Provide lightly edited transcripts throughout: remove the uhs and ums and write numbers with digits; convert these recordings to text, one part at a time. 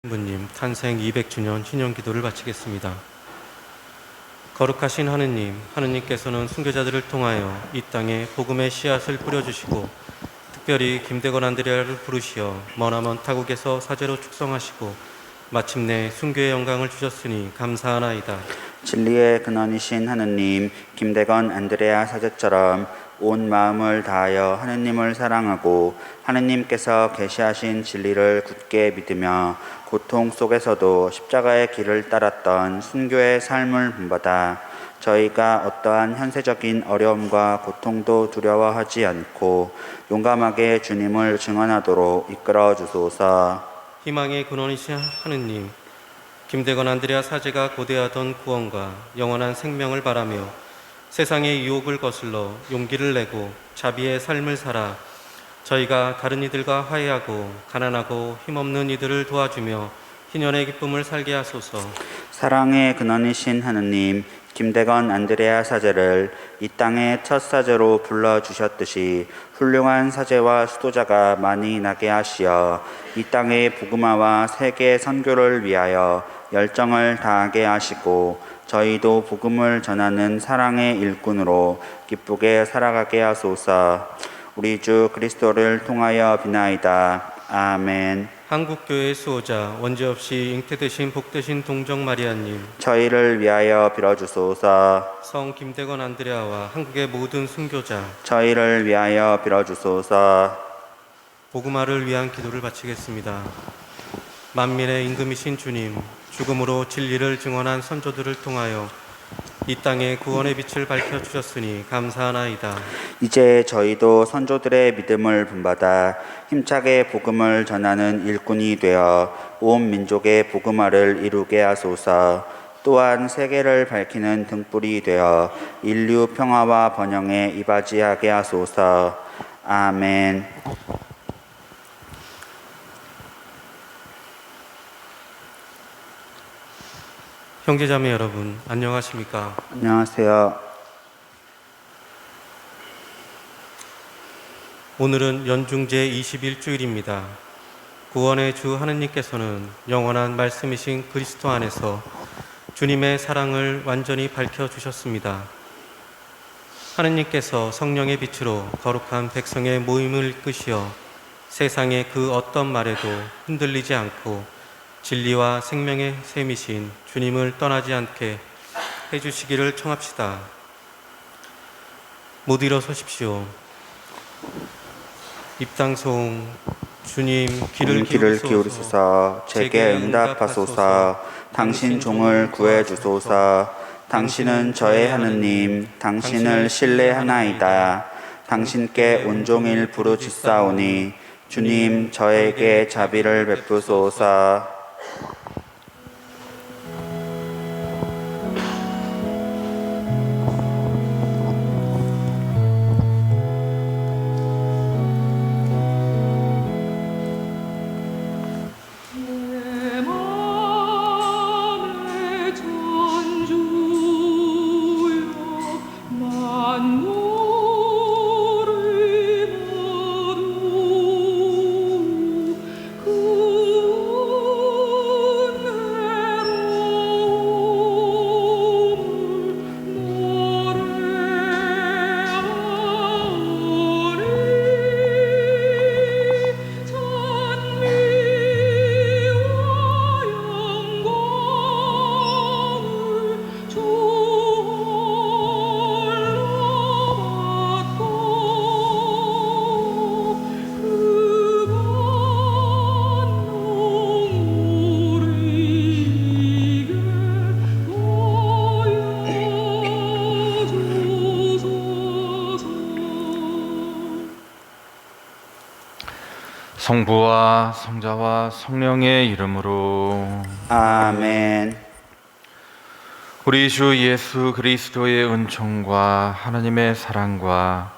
부님 탄생 200주년 희년기도를 바치겠습니다. 거룩하신 하느님, 하느님께서는 순교자들을 통하여 이 땅에 복음의 씨앗을 뿌려주시고 특별히 김대건 안드레아를 부르시어 머나먼 타국에서 사제로 축성하시고 마침내 순교의 영광을 주셨으니 감사하나이다. 진리의 근원이신 하느님, 김대건 안드레아 사제처럼 온 마음을 다하여 하느님을 사랑하고 하느님께서 계시하신 진리를 굳게 믿으며 고통 속에서도 십자가의 길을 따랐던 순교의 삶을 본받아 저희가 어떠한 현세적인 어려움과 고통도 두려워하지 않고 용감하게 주님을 증언하도록 이끌어 주소서. 희망의 근원이신 하느님, 김대건 안드레아 사제가 고대하던 구원과 영원한 생명을 바라며 세상의 유혹을 거슬러 용기를 내고 자비의 삶을 살아 저희가 다른 이들과 화해하고 가난하고 힘없는 이들을 도와주며 희년의 기쁨을 살게 하소서. 사랑의 근원이신 하느님, 김대건 안드레아 사제를 이 땅의 첫 사제로 불러주셨듯이 훌륭한 사제와 수도자가 많이 나게 하시어 이 땅의 복음화와 세계 선교를 위하여 열정을 다하게 하시고 저희도 복음을 전하는 사랑의 일꾼으로 기쁘게 살아가게 하소서. 우리 주 그리스도를 통하여 비나이다. 아멘. 한국교회의 수호자 원죄없이 잉태되신 복되신 동정 마리아님, 저희를 위하여 빌어주소서. 성 김대건 안드레아와 한국의 모든 순교자, 저희를 위하여 빌어주소서. 복음화를 위한 기도를 바치겠습니다. 만민의 임금이신 주님, 죽음으로 진리를 증언한 선조들을 통하여 이 땅에 구원의 빛을 밝혀주셨으니 감사하나이다. 이제 저희도 선조들의 믿음을 본받아 힘차게 복음을 전하는 일꾼이 되어 온 민족의 복음화를 이루게 하소서. 또한 세계를 밝히는 등불이 되어 인류 평화와 번영에 이바지하게 하소서. 아멘. 형제자매 여러분, 안녕하십니까? 안녕하세요. 오늘은 연중제 21주일입니다. 구원의 주 하느님께서는 영원한 말씀이신 그리스도 안에서 주님의 사랑을 완전히 밝혀주셨습니다. 하느님께서 성령의 빛으로 거룩한 백성의 모임을 이끄시어 세상의 그 어떤 말에도 흔들리지 않고 진리와 생명의 샘이신 주님을 떠나지 않게 해주시기를 청합시다. 모두 일어서십시오. 입당송. 주님 길을 기울이소서. 제게 응답하소서. 당신 종을 구해주소서. 당신은 저의 하느님, 당신을 신뢰하나이다. 당신께 온종일 부르짖사오니 주님 저에게 자비를 베푸소서. 성부와 성자와 성령의 이름으로 아멘. 우리 주 예수 그리스도의 은총과 하나님의 사랑과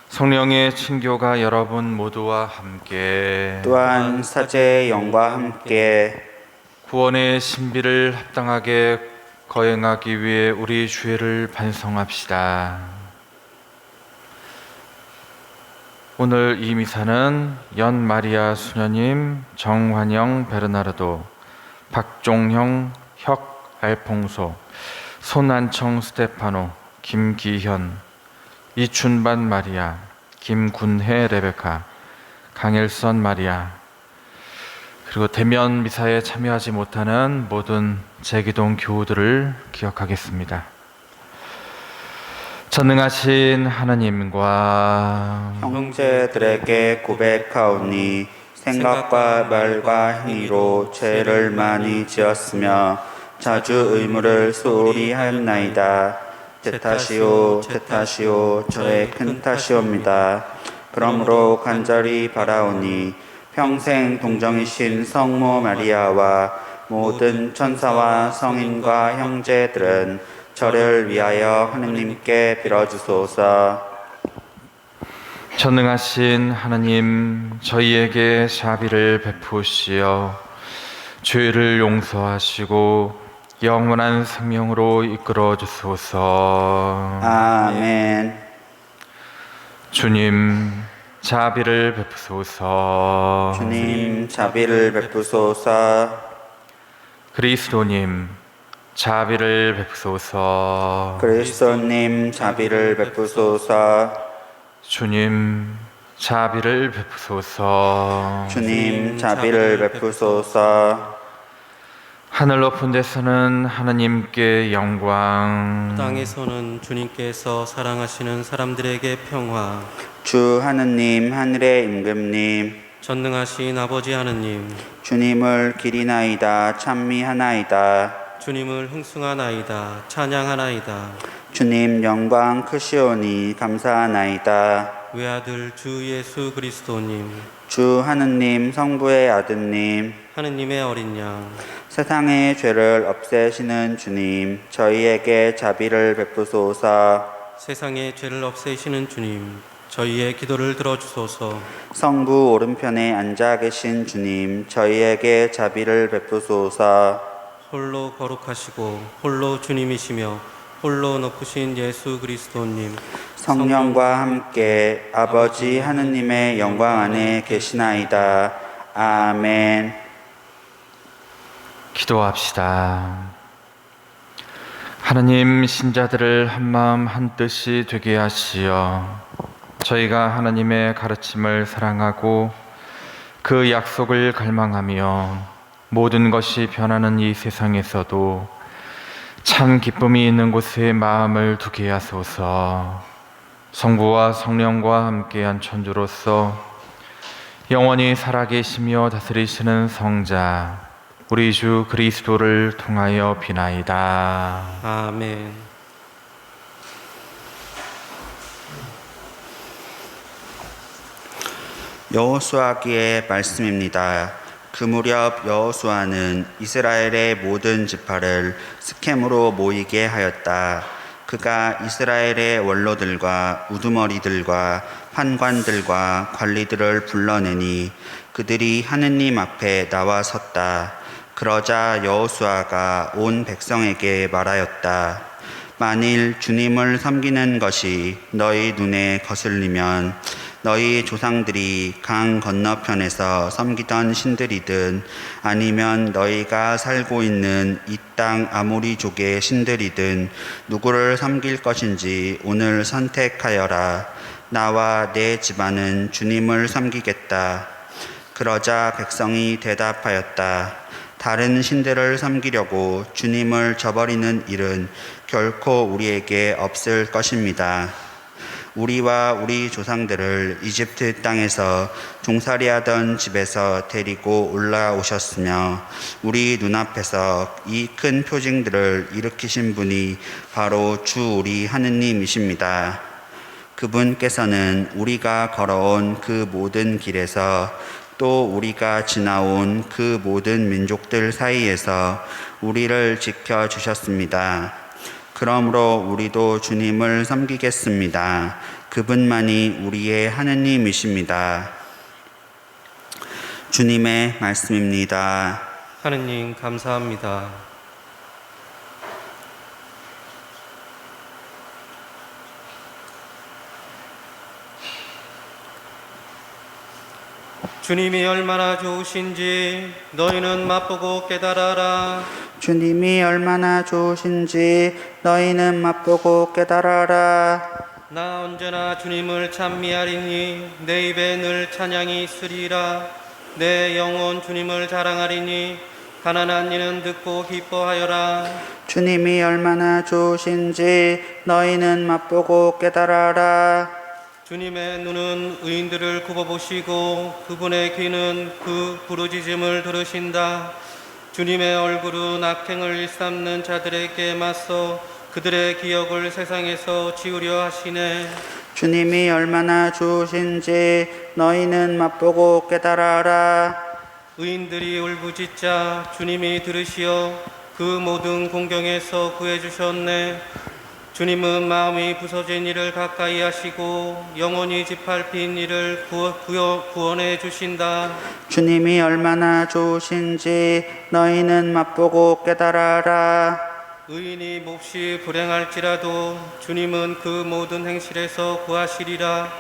성령의 친교가 여러분 모두와 함께 또한 사제의 영과 함께 구원의 신비를 합당하게 거행하기 위해 우리 주의를 반성합시다. 오늘 이 미사는 연 마리아 수녀님, 정환영 베르나르도, 박종형, 혁 알퐁소, 손안청 스테파노, 김기현, 이춘반 마리아, 김군혜 레베카, 강일선 마리아, 그리고 대면 미사에 참여하지 못하는 모든 재기동 교우들을 기억하겠습니다. 전능하신 하나님과 형제들에게 고백하오니 생각과 말과 행위로 죄를 많이 지었으며 자주 의무를 소홀히 하였나이다. 제 탓이요 저의 큰 탓이옵니다. 그러므로 간절히 바라오니 평생 동정이신 성모 마리아와 모든 천사와 성인과 형제들은 저를 위하여 하느님께 빌어주소서. 전능하신 하나님, 저희에게 자비를 베푸시어 죄를 용서하시고 영원한 생명으로 이끌어 주소서. 아멘. 주님, 자비를 베푸소서. 주님 자비를 베푸소서. 그리스도님, 자비를 베푸소서. 그리스도님 자비를 베푸소서. 주님, 자비를 베푸소서. 주님 자비를 베푸소서. 하늘 높은 데서는 하나님께 영광, 땅에서는 주님께서 사랑하시는 사람들에게 평화. 주 하느님 하늘의 임금님 전능하신 아버지 하느님, 주님을 기리나이다 찬미하나이다. 주님을 흥숭하나이다 찬양하나이다. 주님 영광 크시오니 감사하나이다. 외아들 주 예수 그리스도님, 주 하느님 성부의 아드님 하느님의 어린 양, 세상의 죄를 없애시는 주님 저희에게 자비를 베푸소서. 세상의 죄를 없애시는 주님, 저희의 기도를 들어주소서. 성부 오른편에 앉아 계신 주님 저희에게 자비를 베푸소서. 홀로 거룩하시고 홀로 주님이시며 홀로 높으신 예수 그리스도님, 성령과 함께 아버지 하느님의 영광 안에 계시나이다. 아멘. 기도합시다. 하나님, 신자들을 한마음 한뜻이 되게 하시어 저희가 하나님의 가르침을 사랑하고 그 약속을 갈망하며 모든 것이 변하는 이 세상에서도 참 기쁨이 있는 곳에 마음을 두게 하소서. 성부와 성령과 함께한 천주로서 영원히 살아계시며 다스리시는 성자 우리 주 그리스도를 통하여 비나이다. 아멘. 여호수아기의 말씀입니다. 그 무렵 여호수아는 이스라엘의 모든 지파를 스켐으로 모이게 하였다. 그가 이스라엘의 원로들과 우두머리들과 판관들과 관리들을 불러내니 그들이 하느님 앞에 나와 섰다. 그러자 여호수아가 온 백성에게 말하였다. 만일 주님을 섬기는 것이 너희 눈에 거슬리면 너희 조상들이 강 건너편에서 섬기던 신들이든 아니면 너희가 살고 있는 이 땅 아모리족의 신들이든 누구를 섬길 것인지 오늘 선택하여라. 나와 내 집안은 주님을 섬기겠다. 그러자 백성이 대답하였다. 다른 신들을 섬기려고 주님을 저버리는 일은 결코 우리에게 없을 것입니다. 우리와 우리 조상들을 이집트 땅에서 종살이하던 집에서 데리고 올라오셨으며 우리 눈앞에서 이 큰 표징들을 일으키신 분이 바로 주 우리 하느님이십니다. 그분께서는 우리가 걸어온 그 모든 길에서 또 우리가 지나온 그 모든 민족들 사이에서 우리를 지켜주셨습니다. 그러므로 우리도 주님을 섬기겠습니다. 그분만이 우리의 하느님이십니다. 주님의 말씀입니다. 하느님 감사합니다. 주님이 얼마나 좋으신지 너희는 맛보고 깨달아라. 주님이 얼마나 좋으신지 너희는 맛보고 깨달아라. 나 언제나 주님을 찬미하리니 내 입에 늘 찬양이 있으리라. 내 영혼 주님을 자랑하리니 가난한 이는 듣고 기뻐하여라. 주님이 얼마나 좋으신지 너희는 맛보고 깨달아라. 주님의 눈은 의인들을 굽어보시고 그분의 귀는 그 부르짖음을 들으신다. 주님의 얼굴은 악행을 일삼는 자들에게 맞서 그들의 기억을 세상에서 지우려 하시네. 주님이 얼마나 좋으신지 너희는 맛보고 깨달아라. 의인들이 울부짖자 주님이 들으시어 그 모든 공경에서 구해주셨네. 주님은 마음이 부서진 이를 가까이 하시고 영혼이 짓밟힌 이를 구원해 주신다. 주님이 얼마나 좋으신지 너희는 맛보고 깨달아라. 의인이 몹시 불행할지라도 주님은 그 모든 행실에서 구하시리라.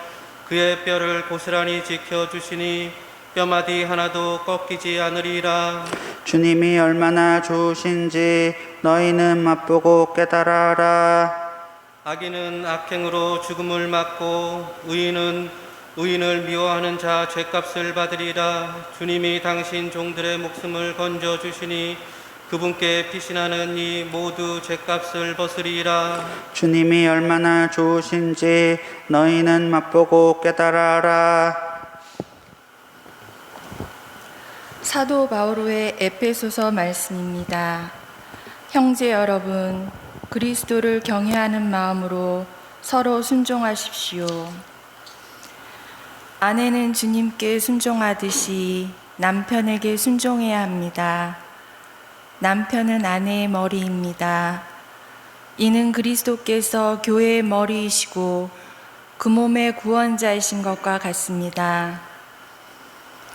그의 뼈를 고스란히 지켜주시니 뼈마디 하나도 꺾이지 않으리라. 주님이 얼마나 좋으신지 너희는 맛보고 깨달아라. 악인은 악행으로 죽음을 맞고 의인을 미워하는 자 죗값을 받으리라. 주님이 당신 종들의 목숨을 건져주시니 그분께 피신하는 이 모두 죗값을 벗으리라. 주님이 얼마나 좋으신지 너희는 맛보고 깨달아라. 사도 바오로의 에페소서 말씀입니다. 형제 여러분, 그리스도를 경외하는 마음으로 서로 순종하십시오. 아내는 주님께 순종하듯이 남편에게 순종해야 합니다. 남편은 아내의 머리입니다. 이는 그리스도께서 교회의 머리이시고 그 몸의 구원자이신 것과 같습니다.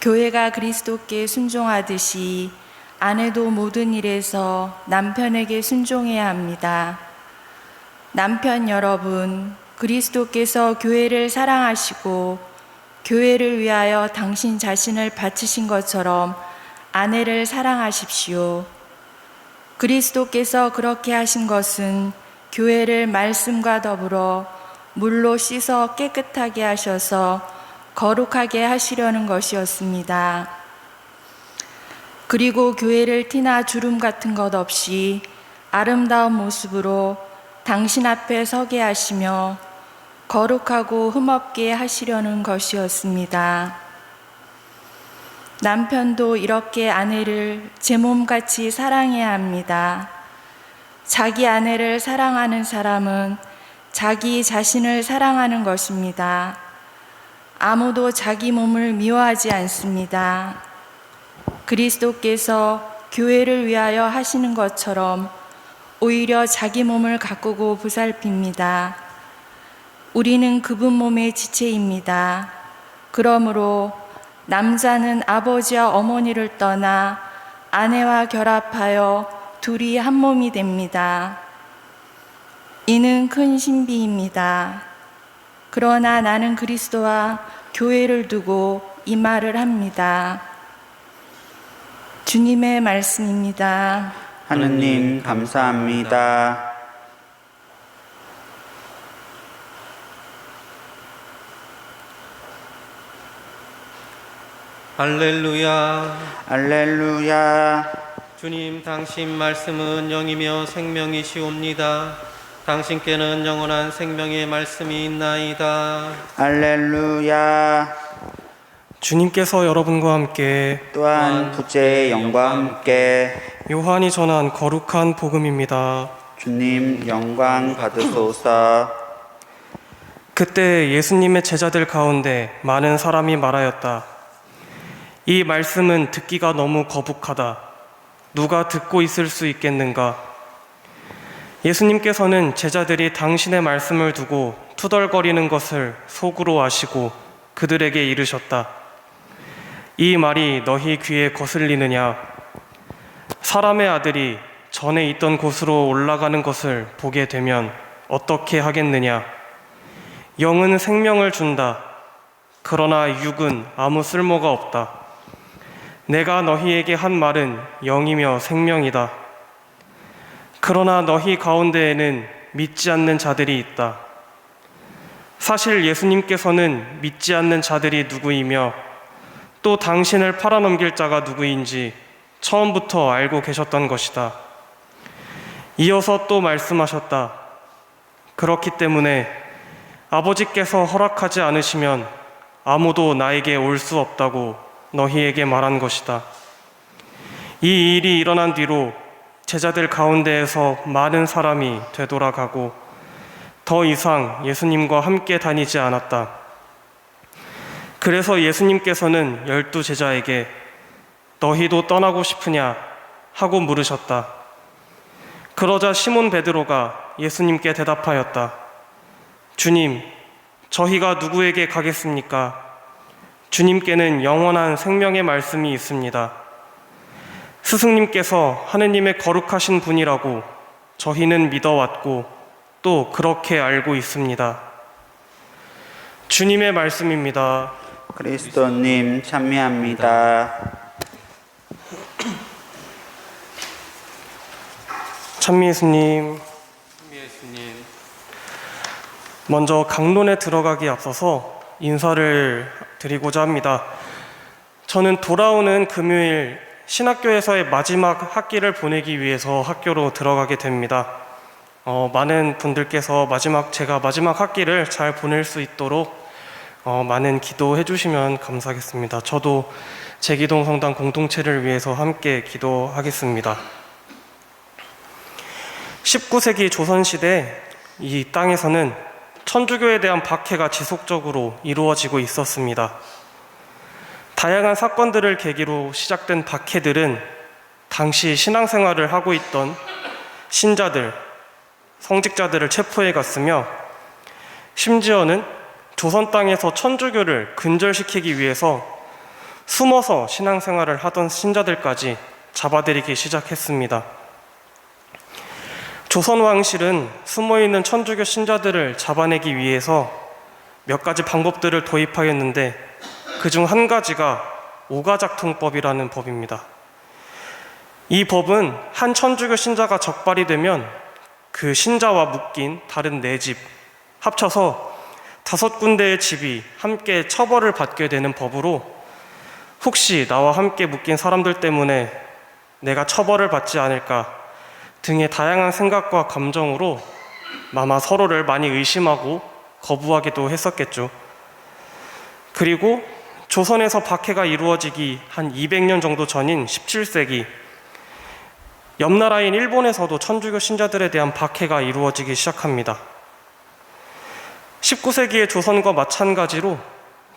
교회가 그리스도께 순종하듯이 아내도 모든 일에서 남편에게 순종해야 합니다. 남편 여러분, 그리스도께서 교회를 사랑하시고 교회를 위하여 당신 자신을 바치신 것처럼 아내를 사랑하십시오. 그리스도께서 그렇게 하신 것은 교회를 말씀과 더불어 물로 씻어 깨끗하게 하셔서 거룩하게 하시려는 것이었습니다. 그리고 교회를 티나 주름 같은 것 없이 아름다운 모습으로 당신 앞에 서게 하시며 거룩하고 흠없게 하시려는 것이었습니다. 남편도 이렇게 아내를 제 몸같이 사랑해야 합니다. 자기 아내를 사랑하는 사람은 자기 자신을 사랑하는 것입니다. 아무도 자기 몸을 미워하지 않습니다. 그리스도께서 교회를 위하여 하시는 것처럼 오히려 자기 몸을 가꾸고 보살핍니다. 우리는 그분 몸의 지체입니다. 그러므로 남자는 아버지와 어머니를 떠나 아내와 결합하여 둘이 한 몸이 됩니다. 이는 큰 신비입니다. 그러나 나는 그리스도와 교회를 두고 이 말을 합니다. 주님의 말씀입니다. 하느님 감사합니다. 할렐루야. 알렐루야. 주님, 당신 말씀은 영이며 생명이시옵니다. 당신께는 영원한 생명의 말씀이 있나이다. 알렐루야. 주님께서 여러분과 함께 또한 부재의 영과 함께 요한이 전한 거룩한 복음입니다. 주님 영광 받으소서. 그때 예수님의 제자들 가운데 많은 사람이 말하였다. 이 말씀은 듣기가 너무 거북하다. 누가 듣고 있을 수 있겠는가? 예수님께서는 제자들이 당신의 말씀을 두고 투덜거리는 것을 속으로 아시고 그들에게 이르셨다. 이 말이 너희 귀에 거슬리느냐? 사람의 아들이 전에 있던 곳으로 올라가는 것을 보게 되면 어떻게 하겠느냐? 영은 생명을 준다. 그러나 육은 아무 쓸모가 없다. 내가 너희에게 한 말은 영이며 생명이다. 그러나 너희 가운데에는 믿지 않는 자들이 있다. 사실 예수님께서는 믿지 않는 자들이 누구이며 또 당신을 팔아넘길 자가 누구인지 처음부터 알고 계셨던 것이다. 이어서 또 말씀하셨다. 그렇기 때문에 아버지께서 허락하지 않으시면 아무도 나에게 올 수 없다고 너희에게 말한 것이다. 이 일이 일어난 뒤로 제자들 가운데에서 많은 사람이 되돌아가고 더 이상 예수님과 함께 다니지 않았다. 그래서 예수님께서는 12 제자에게 너희도 떠나고 싶으냐 하고 물으셨다. 그러자 시몬 베드로가 예수님께 대답하였다. 주님, 저희가 누구에게 가겠습니까? 주님께는 영원한 생명의 말씀이 있습니다. 스승님께서 하느님의 거룩하신 분이라고 저희는 믿어왔고 또 그렇게 알고 있습니다. 주님의 말씀입니다. 그리스도님 찬미합니다. 찬미 예수님, 예수님, 먼저 강론에 들어가기 앞서서 인사를 드리고자 합니다. 저는 돌아오는 금요일 신학교에서의 마지막 학기를 보내기 위해서 학교로 들어가게 됩니다. 많은 분들께서 제가 마지막 학기를 잘 보낼 수 있도록 많은 기도해 주시면 감사하겠습니다. 저도 제기동 성당 공동체를 위해서 함께 기도하겠습니다. 19세기 조선시대 이 땅에서는 천주교에 대한 박해가 지속적으로 이루어지고 있었습니다. 다양한 사건들을 계기로 시작된 박해들은 당시 신앙생활을 하고 있던 신자들, 성직자들을 체포해 갔으며 심지어는 조선 땅에서 천주교를 근절시키기 위해서 숨어서 신앙생활을 하던 신자들까지 잡아들이기 시작했습니다. 조선 왕실은 숨어있는 천주교 신자들을 잡아내기 위해서 몇 가지 방법들을 도입하였는데 그중 한 가지가 오가작통법이라는 법입니다. 이 법은 한 천주교 신자가 적발이 되면 그 신자와 묶인 다른 4집 합쳐서 5군데의 집이 함께 처벌을 받게 되는 법으로 혹시 나와 함께 묶인 사람들 때문에 내가 처벌을 받지 않을까 등의 다양한 생각과 감정으로 아마 서로를 많이 의심하고 거부하기도 했었겠죠. 그리고 조선에서 박해가 이루어지기 한 200년 정도 전인 17세기 옆나라인 일본에서도 천주교 신자들에 대한 박해가 이루어지기 시작합니다. 19세기의 조선과 마찬가지로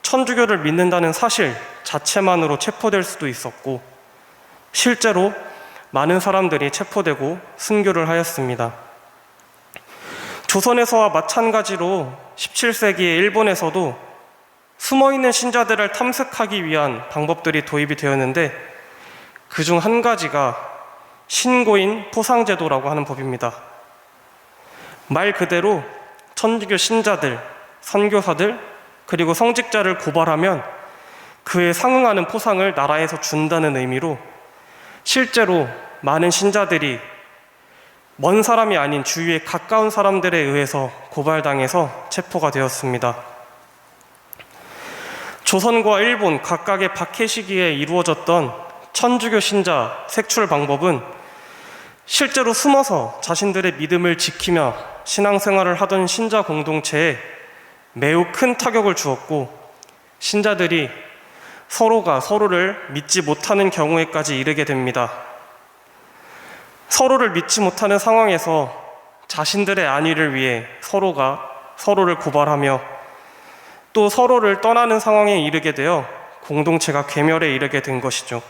천주교를 믿는다는 사실 자체만으로 체포될 수도 있었고 실제로 많은 사람들이 체포되고 순교를 하였습니다. 조선에서와 마찬가지로 17세기의 일본에서도 숨어있는 신자들을 탐색하기 위한 방법들이 도입이 되었는데 그중 한 가지가 신고인 포상제도라고 하는 법입니다. 말 그대로 천주교 신자들, 선교사들, 그리고 성직자를 고발하면 그에 상응하는 포상을 나라에서 준다는 의미로 실제로 많은 신자들이 먼 사람이 아닌 주위에 가까운 사람들에 의해서 고발당해서 체포가 되었습니다. 조선과 일본 각각의 박해 시기에 이루어졌던 천주교 신자 색출 방법은 실제로 숨어서 자신들의 믿음을 지키며 신앙생활을 하던 신자 공동체에 매우 큰 타격을 주었고 신자들이 서로가 서로를 믿지 못하는 경우에까지 이르게 됩니다. 서로를 믿지 못하는 상황에서 자신들의 안위를 위해 서로가 서로를 고발하며 또 서로를 떠나는 상황에 이르게 되어 공동체가 괴멸에 이르게 된 것이죠.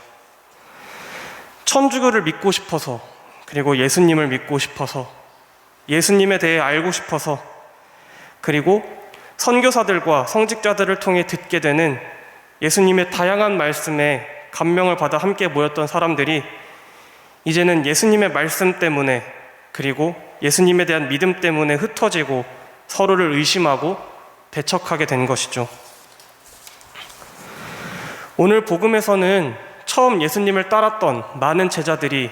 천주교를 믿고 싶어서 그리고 예수님을 믿고 싶어서 예수님에 대해 알고 싶어서 그리고 선교사들과 성직자들을 통해 듣게 되는 예수님의 다양한 말씀에 감명을 받아 함께 모였던 사람들이 이제는 예수님의 말씀 때문에 그리고 예수님에 대한 믿음 때문에 흩어지고 서로를 의심하고 배척하게 된 것이죠. 오늘 복음에서는 처음 예수님을 따랐던 많은 제자들이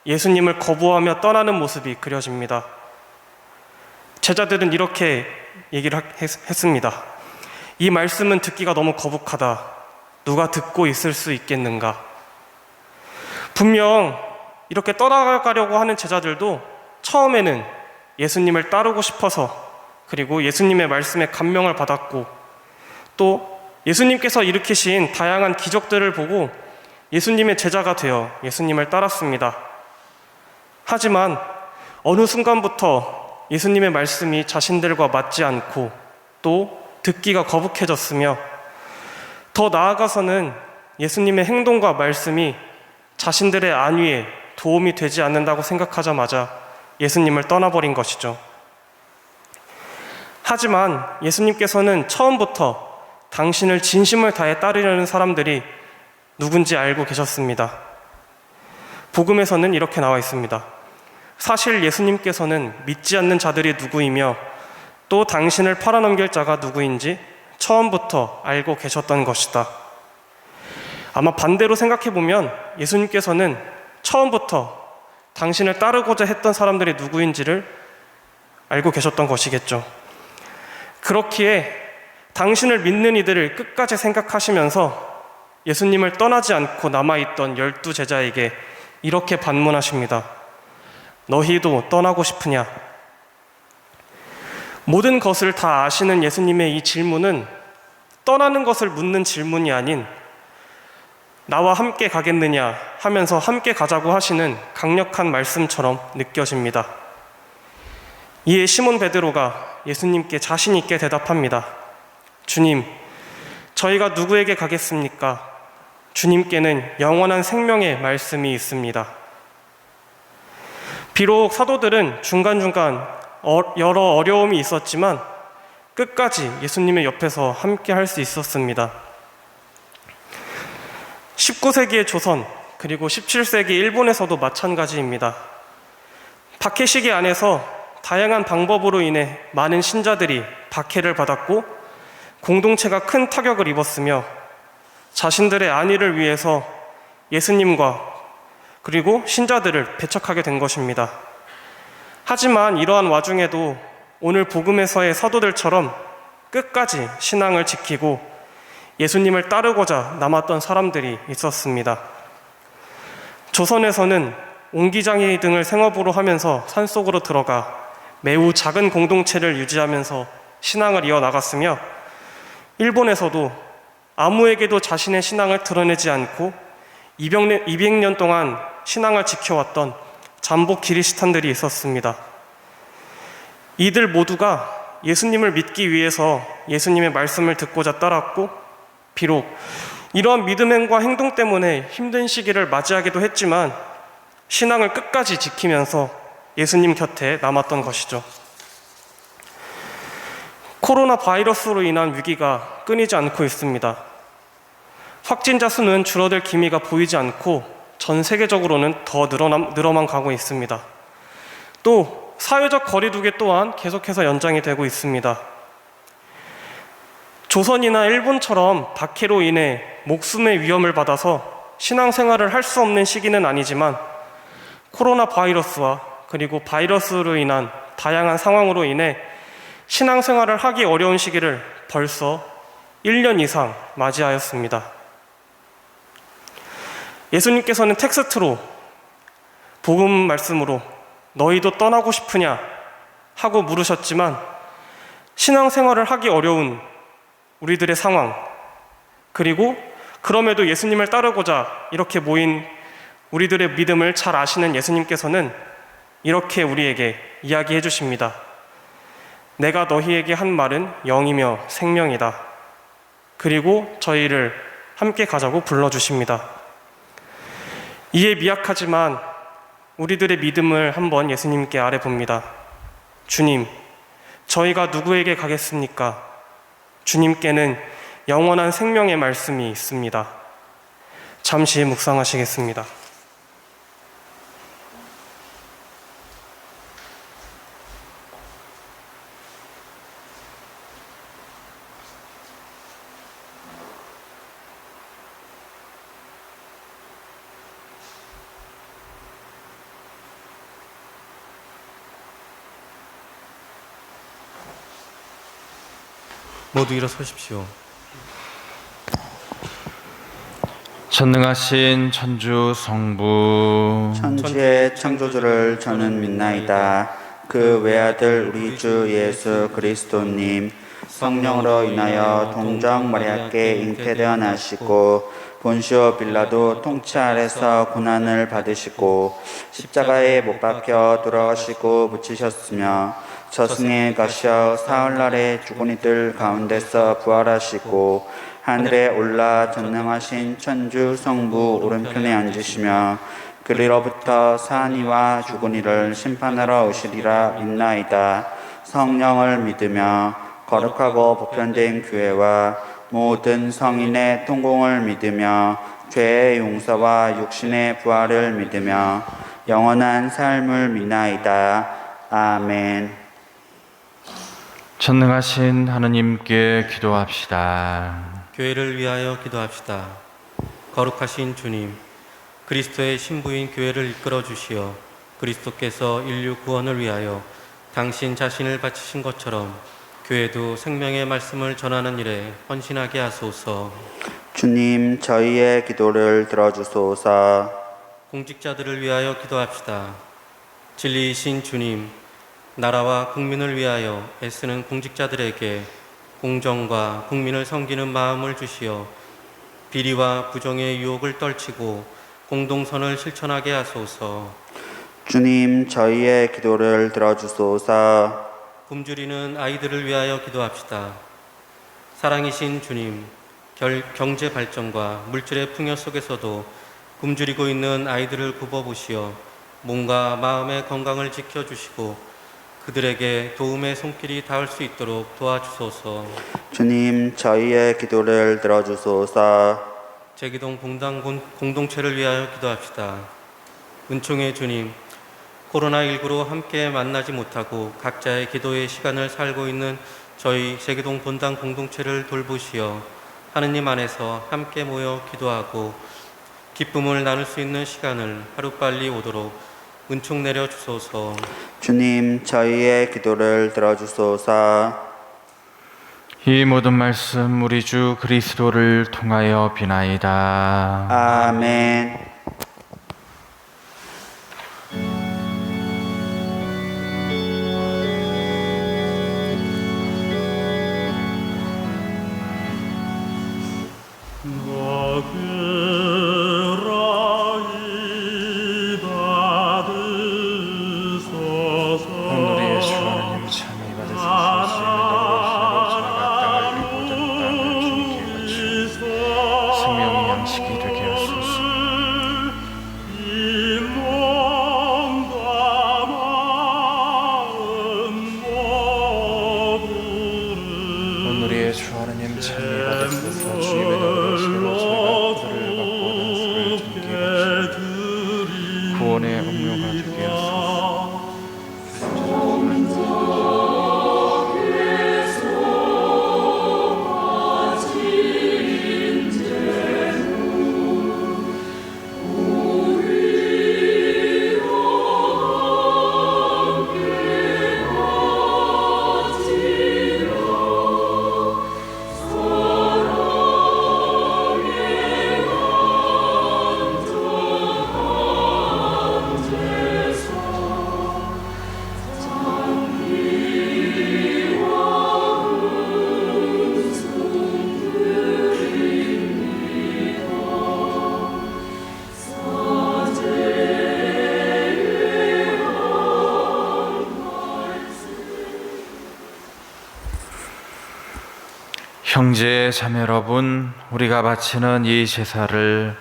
예수님을 거부하며 떠나는 모습이 그려집니다. 제자들은 이렇게 얘기를 했습니다. 이 말씀은 듣기가 너무 거북하다. 누가 듣고 있을 수 있겠는가? 분명 이렇게 떠나가려고 하는 제자들도 처음에는 예수님을 따르고 싶어서, 그리고 예수님의 말씀에 감명을 받았고, 또 예수님께서 일으키신 다양한 기적들을 보고 예수님의 제자가 되어 예수님을 따랐습니다. 하지만 어느 순간부터 예수님의 말씀이 자신들과 맞지 않고 또 듣기가 거북해졌으며, 더 나아가서는 예수님의 행동과 말씀이 자신들의 안위에 도움이 되지 않는다고 생각하자마자 예수님을 떠나버린 것이죠. 하지만 예수님께서는 처음부터 당신을 진심을 다해 따르려는 사람들이 누군지 알고 계셨습니다. 복음에서는 이렇게 나와 있습니다. 사실 예수님께서는 믿지 않는 자들이 누구이며 또 당신을 팔아넘길 자가 누구인지 처음부터 알고 계셨던 것이다. 아마 반대로 생각해보면 예수님께서는 처음부터 당신을 따르고자 했던 사람들이 누구인지를 알고 계셨던 것이겠죠. 그렇기에 당신을 믿는 이들을 끝까지 생각하시면서 예수님을 떠나지 않고 남아있던 12제자에게 이렇게 반문하십니다. 너희도 떠나고 싶으냐? 모든 것을 다 아시는 예수님의 이 질문은 떠나는 것을 묻는 질문이 아닌 나와 함께 가겠느냐 하면서 함께 가자고 하시는 강력한 말씀처럼 느껴집니다. 이에 시몬 베드로가 예수님께 자신 있게 대답합니다. 주님, 저희가 누구에게 가겠습니까? 주님께는 영원한 생명의 말씀이 있습니다. 비록 사도들은 중간중간 여러 어려움이 있었지만 끝까지 예수님의 옆에서 함께 할 수 있었습니다. 19세기의 조선, 그리고 17세기 일본에서도 마찬가지입니다. 박해 시기 안에서 다양한 방법으로 인해 많은 신자들이 박해를 받았고 공동체가 큰 타격을 입었으며 자신들의 안위를 위해서 예수님과 그리고 신자들을 배척하게 된 것입니다. 하지만 이러한 와중에도 오늘 복음에서의 사도들처럼 끝까지 신앙을 지키고 예수님을 따르고자 남았던 사람들이 있었습니다. 조선에서는 옹기장이 등을 생업으로 하면서 산속으로 들어가 매우 작은 공동체를 유지하면서 신앙을 이어나갔으며, 일본에서도 아무에게도 자신의 신앙을 드러내지 않고 200년 동안 신앙을 지켜왔던 잠복 기리스탄들이 있었습니다. 이들 모두가 예수님을 믿기 위해서 예수님의 말씀을 듣고자 따랐고, 비록 이러한 믿음과 행동 때문에 힘든 시기를 맞이하기도 했지만 신앙을 끝까지 지키면서 예수님 곁에 남았던 것이죠. 코로나 바이러스로 인한 위기가 끊이지 않고 있습니다. 확진자 수는 줄어들 기미가 보이지 않고 전 세계적으로는 더 늘어만 가고 있습니다. 또 사회적 거리두기 또한 계속해서 연장이 되고 있습니다. 조선이나 일본처럼 박해로 인해 목숨의 위험을 받아서 신앙생활을 할 수 없는 시기는 아니지만 코로나 바이러스와 그리고 바이러스로 인한 다양한 상황으로 인해 신앙생활을 하기 어려운 시기를 벌써 1년 이상 맞이하였습니다. 예수님께서는 텍스트로 복음 말씀으로 너희도 떠나고 싶으냐 하고 물으셨지만 신앙생활을 하기 어려운 우리들의 상황, 그리고 그럼에도 예수님을 따르고자 이렇게 모인 우리들의 믿음을 잘 아시는 예수님께서는 이렇게 우리에게 이야기해 주십니다. 내가 너희에게 한 말은 영이며 생명이다. 그리고 저희를 함께 가자고 불러주십니다. 이에 미약하지만 우리들의 믿음을 한번 예수님께 아뢰봅니다. 주님, 저희가 누구에게 가겠습니까? 주님께는 영원한 생명의 말씀이 있습니다. 잠시 묵상하시겠습니다. 모두 일어서십시오. 전능하신 천주 성부 천지의 창조주를 저는 믿나이다. 그 외아들 우리 주 예수 그리스도님 성령으로 인하여 동정 마리아께 잉태되어 나시고 본시오 빌라도 통치 아래서 고난을 받으시고 십자가에 못 박혀 돌아가시고 묻히셨으며 저승에 가셔 사흘날에 죽은 이들 가운데서 부활하시고 하늘에 올라 전능하신 천주 성부 오른편에 앉으시며 그리로부터 사한 이와 죽은 이를 심판하러 오시리라 믿나이다. 성령을 믿으며 거룩하고 보편된 교회와 모든 성인의 통공을 믿으며 죄의 용서와 육신의 부활을 믿으며 영원한 삶을 믿나이다. 아멘. 전능하신 하느님께 기도합시다. 교회를 위하여 기도합시다. 거룩하신 주님, 그리스도의 신부인 교회를 이끌어 주시어 그리스도께서 인류 구원을 위하여 당신 자신을 바치신 것처럼 교회도 생명의 말씀을 전하는 일에 헌신하게 하소서. 주님, 저희의 기도를 들어주소서. 공직자들을 위하여 기도합시다. 진리이신 주님, 나라와 국민을 위하여 애쓰는 공직자들에게 공정과 국민을 섬기는 마음을 주시어 비리와 부정의 유혹을 떨치고 공동선을 실천하게 하소서. 주님, 저희의 기도를 들어주소서. 굶주리는 아이들을 위하여 기도합시다. 사랑이신 주님, 경제 발전과 물질의 풍요 속에서도 굶주리고 있는 아이들을 굽어보시어 몸과 마음의 건강을 지켜주시고 그들에게 도움의 손길이 닿을 수 있도록 도와주소서. 주님, 저희의 기도를 들어주소서. 제기동 봉당 공동체를 위하여 기도합시다. 은총의 주님, 코로나19로 함께 만나지 못하고 각자의 기도의 시간을 살고 있는 저희 제기동 본당 공동체를 돌보시어 하느님 안에서 함께 모여 기도하고 기쁨을 나눌 수 있는 시간을 하루빨리 오도록 은총 내려 주소서. 주님, 저희의 기도를 들어주소서. 이 모든 말씀 우리 주 그리스도를 통하여 비나이다. 아멘. 오늘의 주 하나님 참이 받으소서. 생명의 양식이 되게 하소서. 오늘의 주 하나님 참이 받으소서. 주의 배달으시기로 저희가 그들을 받고 단수를 존귀해 주시고 구원의 음료가 되게 하소서. 형제 자매 여러분, 우리가 바치는 이 제사를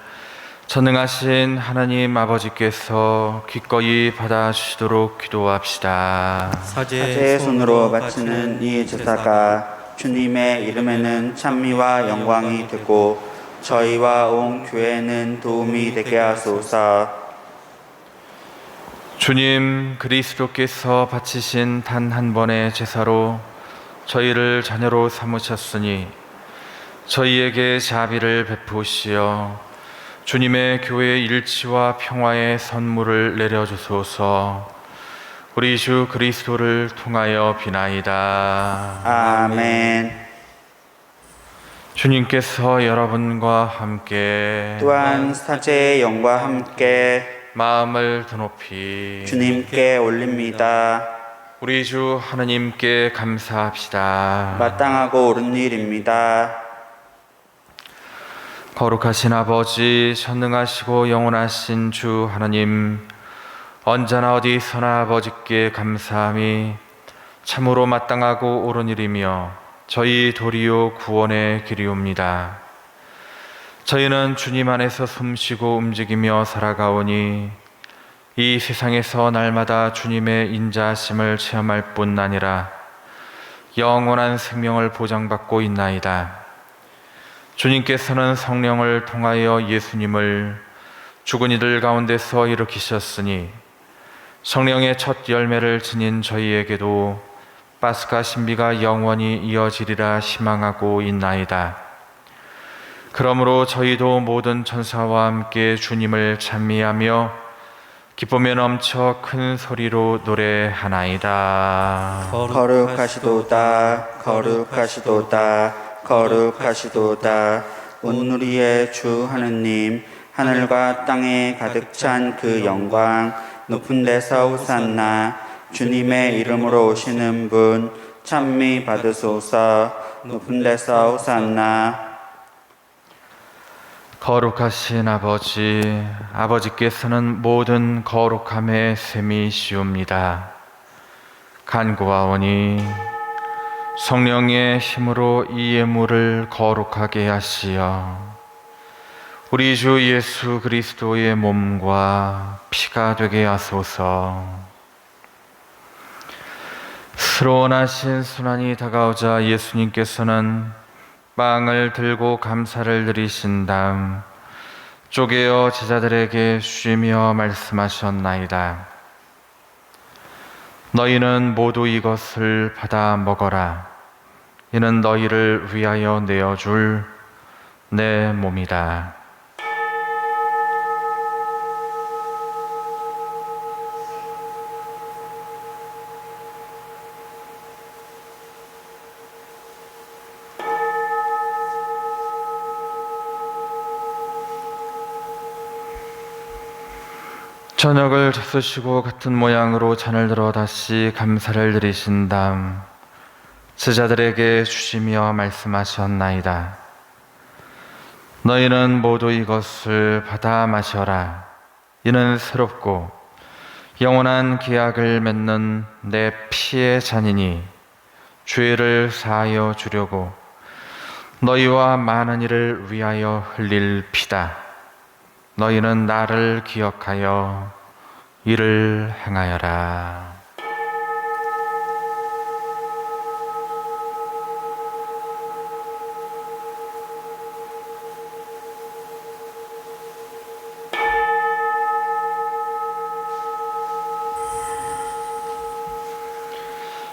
전능하신 하나님 아버지께서 기꺼이 받아주시도록 기도합시다. 사제의 손으로 바치는 이 제사가 주님의 이름에는 찬미와 영광이 되고 저희와 온 교회는 도움이 되게 하소서. 주님, 그리스도께서 바치신 단 한 번의 제사로 저희를 자녀로 삼으셨으니 저희에게 자비를 베푸시어 주님의 교회의 일치와 평화의 선물을 내려주소서. 우리 주 그리스도를 통하여 비나이다. 아멘. 주님께서 여러분과 함께 또한 사제의 영과 함께 마음을 드높이 주님께 올립니다. 우리 주 하느님께 감사합시다. 마땅하고 옳은 일입니다. 거룩하신 아버지, 전능하시고 영원하신 주 하나님, 언제나 어디서나 아버지께 감사함이 참으로 마땅하고 옳은 일이며 저희 도리요 구원의 길이옵니다. 저희는 주님 안에서 숨쉬고 움직이며 살아가오니 이 세상에서 날마다 주님의 인자하심을 체험할 뿐 아니라 영원한 생명을 보장받고 있나이다. 주님께서는 성령을 통하여 예수님을 죽은 이들 가운데서 일으키셨으니 성령의 첫 열매를 지닌 저희에게도 파스카 신비가 영원히 이어지리라 희망하고 있나이다. 그러므로 저희도 모든 천사와 함께 주님을 찬미하며 기쁨에 넘쳐 큰 소리로 노래하나이다. 거룩하시도다, 거룩하시도다, 거룩하시도다. 온 우리의 주 하느님, 하늘과 땅에 가득 찬 그 영광, 높은 데서 호산나. 주님의 이름으로 오시는 분 찬미 받으소서. 높은 데서 호산나. 거룩하신 아버지, 아버지께서는 모든 거룩함의 셈이시옵니다. 간구하오니 성령의 힘으로 이 예물을 거룩하게 하시어 우리 주 예수 그리스도의 몸과 피가 되게 하소서. 스러운하신 순환이 다가오자 예수님께서는 빵을 들고 감사를 드리신 다음 쪼개어 제자들에게 주시며 말씀하셨나이다. 너희는 모두 이것을 받아 먹어라. 이는 너희를 위하여 내어줄 내 몸이다. 저녁을 잡수시고 같은 모양으로 잔을 들어 다시 감사를 드리신 다음 제자들에게 주시며 말씀하셨나이다. 너희는 모두 이것을 받아 마셔라. 이는 새롭고 영원한 계약을 맺는 내 피의 잔이니 죄를 사하여 주려고 너희와 많은 이를 위하여 흘릴 피다. 너희는 나를 기억하여 이를 행하여라.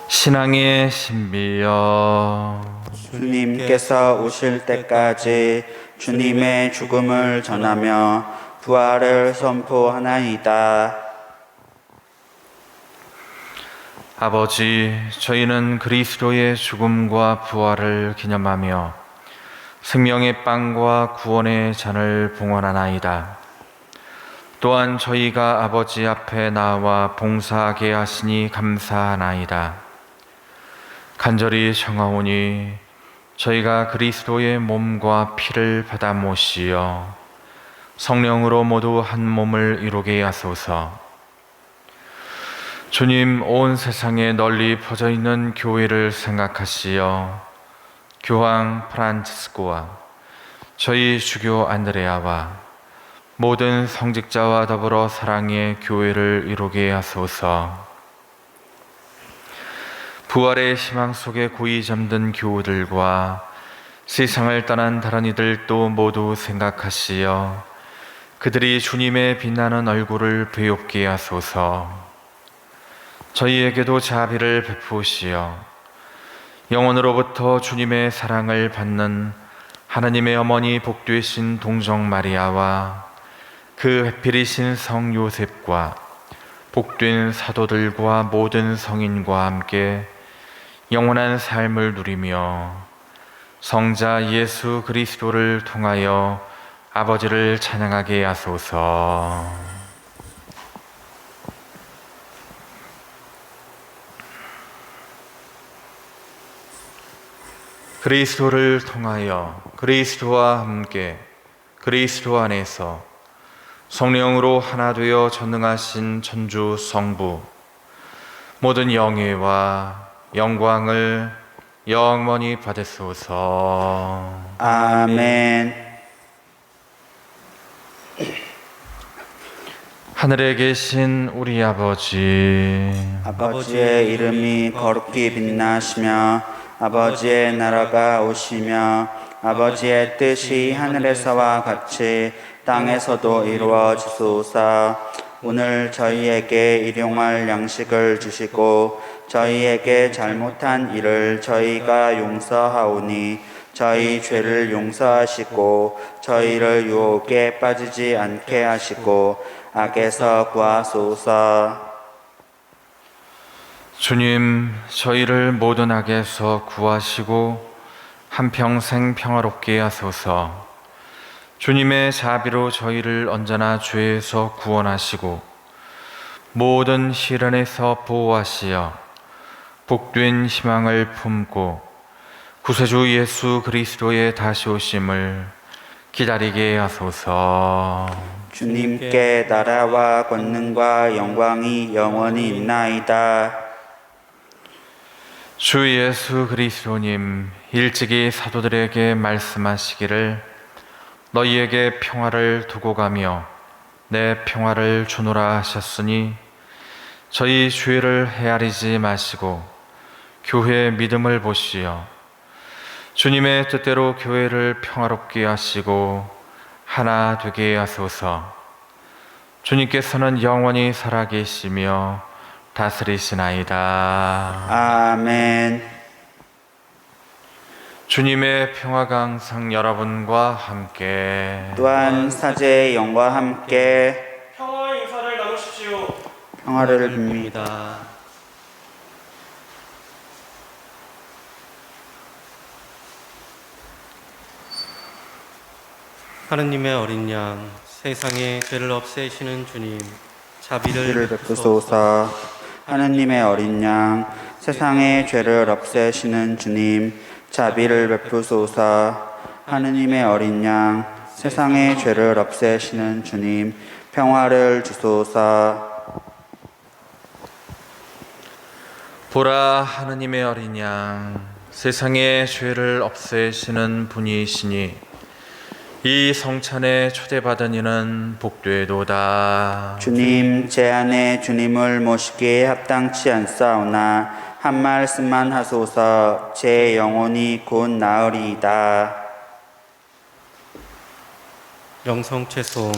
신앙의 신비여, 주님께서 오실 때까지 주님의 죽음을 전하며 부활을 선포하나이다. 아버지, 저희는 그리스도의 죽음과 부활을 기념하며 생명의 빵과 구원의 잔을 봉헌하나이다. 또한 저희가 아버지 앞에 나와 봉사하게 하시니 감사하나이다. 간절히 청하오니 저희가 그리스도의 몸과 피를 받아 모시어 성령으로 모두 한 몸을 이루게 하소서. 주님, 온 세상에 널리 퍼져 있는 교회를 생각하시어 교황 프란치스코와 저희 주교 안드레아와 모든 성직자와 더불어 사랑의 교회를 이루게 하소서. 부활의 희망 속에 고이 잠든 교우들과 세상을 떠난 다른 이들도 모두 생각하시어 그들이 주님의 빛나는 얼굴을 배웁게 하소서. 저희에게도 자비를 베푸시어 영원으로부터 주님의 사랑을 받는 하나님의 어머니 복되신 동정 마리아와 그 회필이신 성 요셉과 복된 사도들과 모든 성인과 함께 영원한 삶을 누리며 성자 예수 그리스도를 통하여 아버지를 찬양하게 하소서. 그리스도를 통하여 그리스도와 함께 그리스도 안에서 성령으로 하나 되어 전능하신 천주 성부 모든 영예와 영광을 영원히 받으소서. 아멘. 하늘에 계신 우리 아버지, 아버지의 이름이 거룩히 빛나시며 아버지의 나라가 오시며 아버지의 뜻이 하늘에서와 같이 땅에서도 이루어지소서. 오늘 저희에게 일용할 양식을 주시고 저희에게 잘못한 일을 저희가 용서하오니 저희 죄를 용서하시고 저희를 유혹에 빠지지 않게 하시고 악에서 구하소서. 주님, 저희를 모든 악에서 구하시고 한평생 평화롭게 하소서. 주님의 자비로 저희를 언제나 죄에서 구원하시고 모든 시련에서 보호하시어 복된 희망을 품고 구세주 예수 그리스도의 다시 오심을 기다리게 하소서. 주님께 나라와 권능과 영광이 영원히 있나이다. 주 예수 그리스도님, 일찍이 사도들에게 말씀하시기를 너희에게 평화를 두고 가며 내 평화를 주노라 하셨으니 저희 죄를 헤아리지 마시고 교회의 믿음을 보시어 주님의 뜻대로 교회를 평화롭게 하시고 하나 되게 하소서. 주님께서는 영원히 살아계시며 다스리시나이다. 아멘. 주님의 평화가 항상 여러분과 함께 또한 사제의 영과 함께 평화의 인사를 나누십시오. 평화를 빕니다. 입니다. 하느님의 어린 양, 세상의 죄를 없애시는 주님, 자비를 자비를 베푸소서. 하느님의 어린 양, 세상의 죄를 없애시는 주님, 자비를 베푸소서. 하느님의 어린 양, 세상의 죄를 없애시는 주님, 평화를 주소서. 보라, 하느님의 어린 양, 세상의 죄를 없애시는 분이시니 이 성찬에 초대받은 이는 복되도다. 주님, 제 안에 주님을 모시기에 합당치 않사오나 한 말씀만 하소서. 제 영혼이 곧 나으리이다. 영성 채송.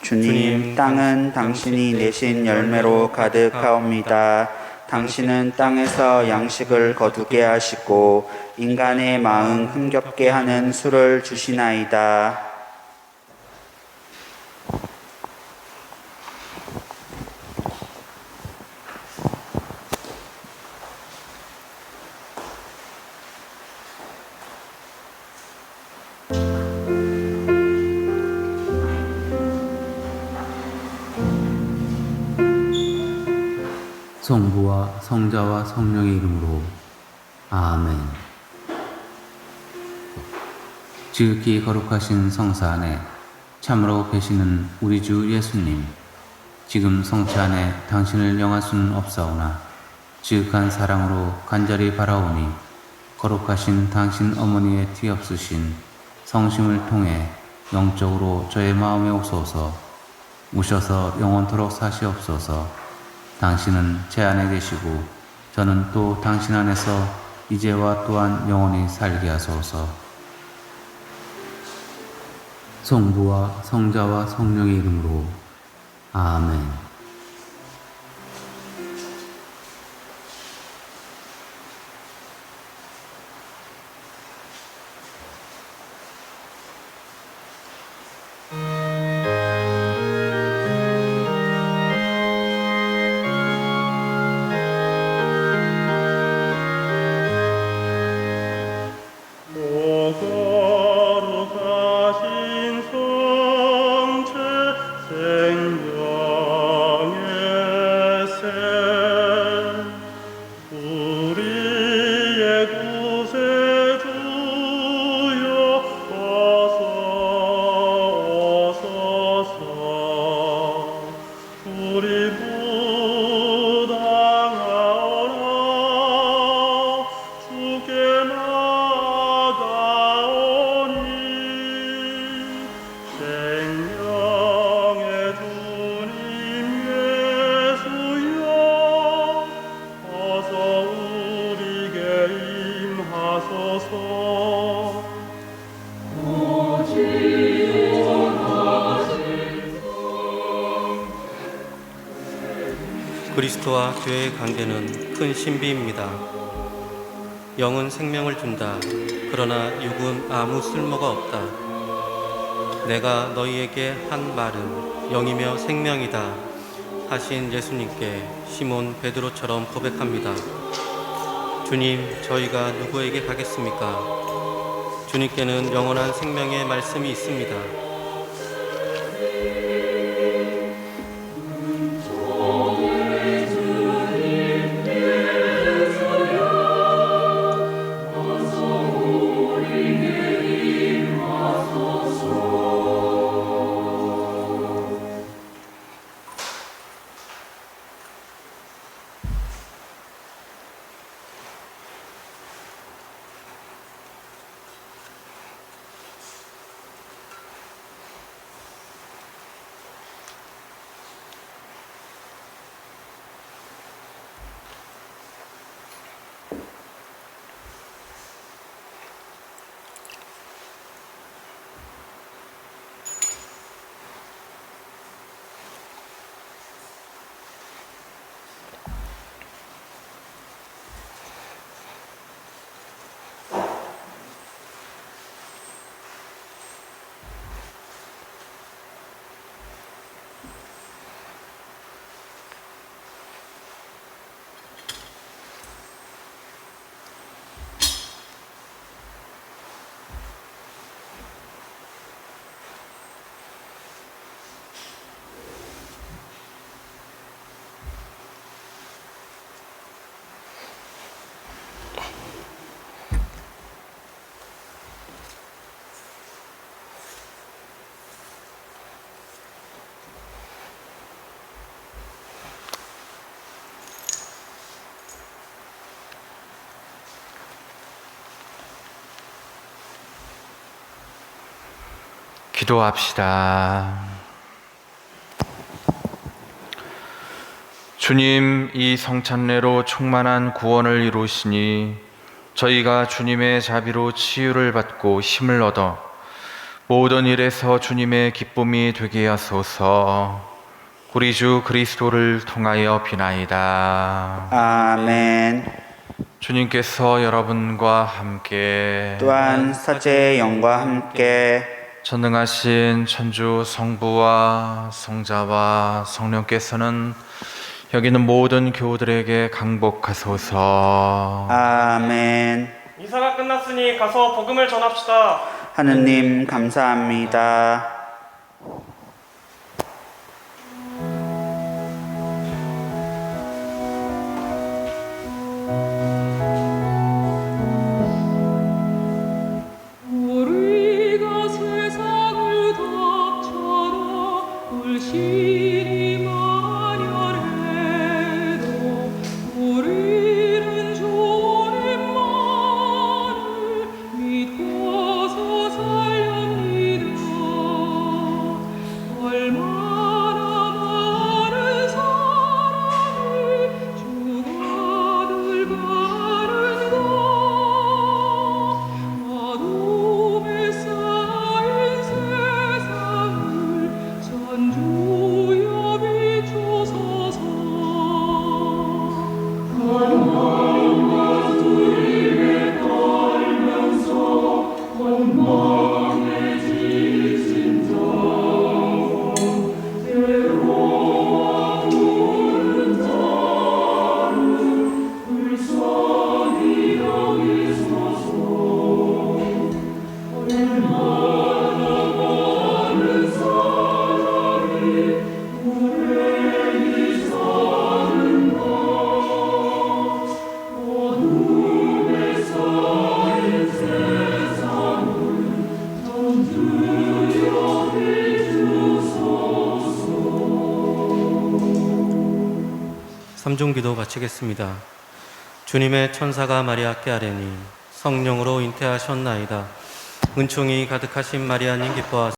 주님, 땅은 당신이 내신 열매로 가득하옵니다. 당신은 땅에서 양식을 거두게 하시고 인간의 마음 흥겹게 하는 술을 주시나이다. 성부와 성자와 성령의 이름으로 아멘. 지극히 거룩하신 성사 안에 참으로 계시는 우리 주 예수님, 지금 성체 안에 당신을 영할 수는 없사오나 지극한 사랑으로 간절히 바라오니 거룩하신 당신 어머니의 뒤없으신 성심을 통해 영적으로 저의 마음에 오소서. 오셔서 영원토록 사시옵소서. 당신은 제 안에 계시고 저는 또 당신 안에서 이제와 또한 영원히 살게 하소서. 성부와 성자와 성령의 이름으로 아멘. 그리스도와 교회의 관계는 큰 신비입니다. 영은 생명을 준다. 그러나 육은 아무 쓸모가 없다. 내가 너희에게 한 말은 영이며 생명이다 하신 예수님께 시몬 베드로처럼 고백합니다. 주님, 저희가 누구에게 가겠습니까? 주님께는 영원한 생명의 말씀이 있습니다. 기도합시다. 주님, 이 성찬례로 충만한 구원을 이루시니 저희가 주님의 자비로 치유를 받고 힘을 얻어 모든 일에서 주님의 기쁨이 되게 하소서. 우리 주 그리스도를 통하여 비나이다. 아멘. 주님께서 여러분과 함께 또한 사제의 영과 함께 전능하신 천주 성부와 성자와 성령께서는 여기 있는 모든 교우들에게 강복하소서. 아멘. 이사가 끝났으니 가서 복음을 전합시다. 하느님 감사합니다. 우리가 세상을 닥쳐라 불신이 만연해도 우리는 주님만을 믿고서 살렵니다. 얼마나 많은 사람이 죽어들 가는가. 어둠에 쌓인 세상을 전주여 비추소서. 원망과 두림에 떨면서 원망에 지친 자 괴로워 부른 자를 불쌍히 여기소서. 얼마나 많은 사람이 불행히 사는가. 어둠에 쌓인 세상을 전주여 비추소서. 삼중기도 바치겠습니다. 주님의 천사가 마리아께 아뢰니 성령으로 잉태하셨나이다. 은총이 가득하신 마리아님 기뻐하소서.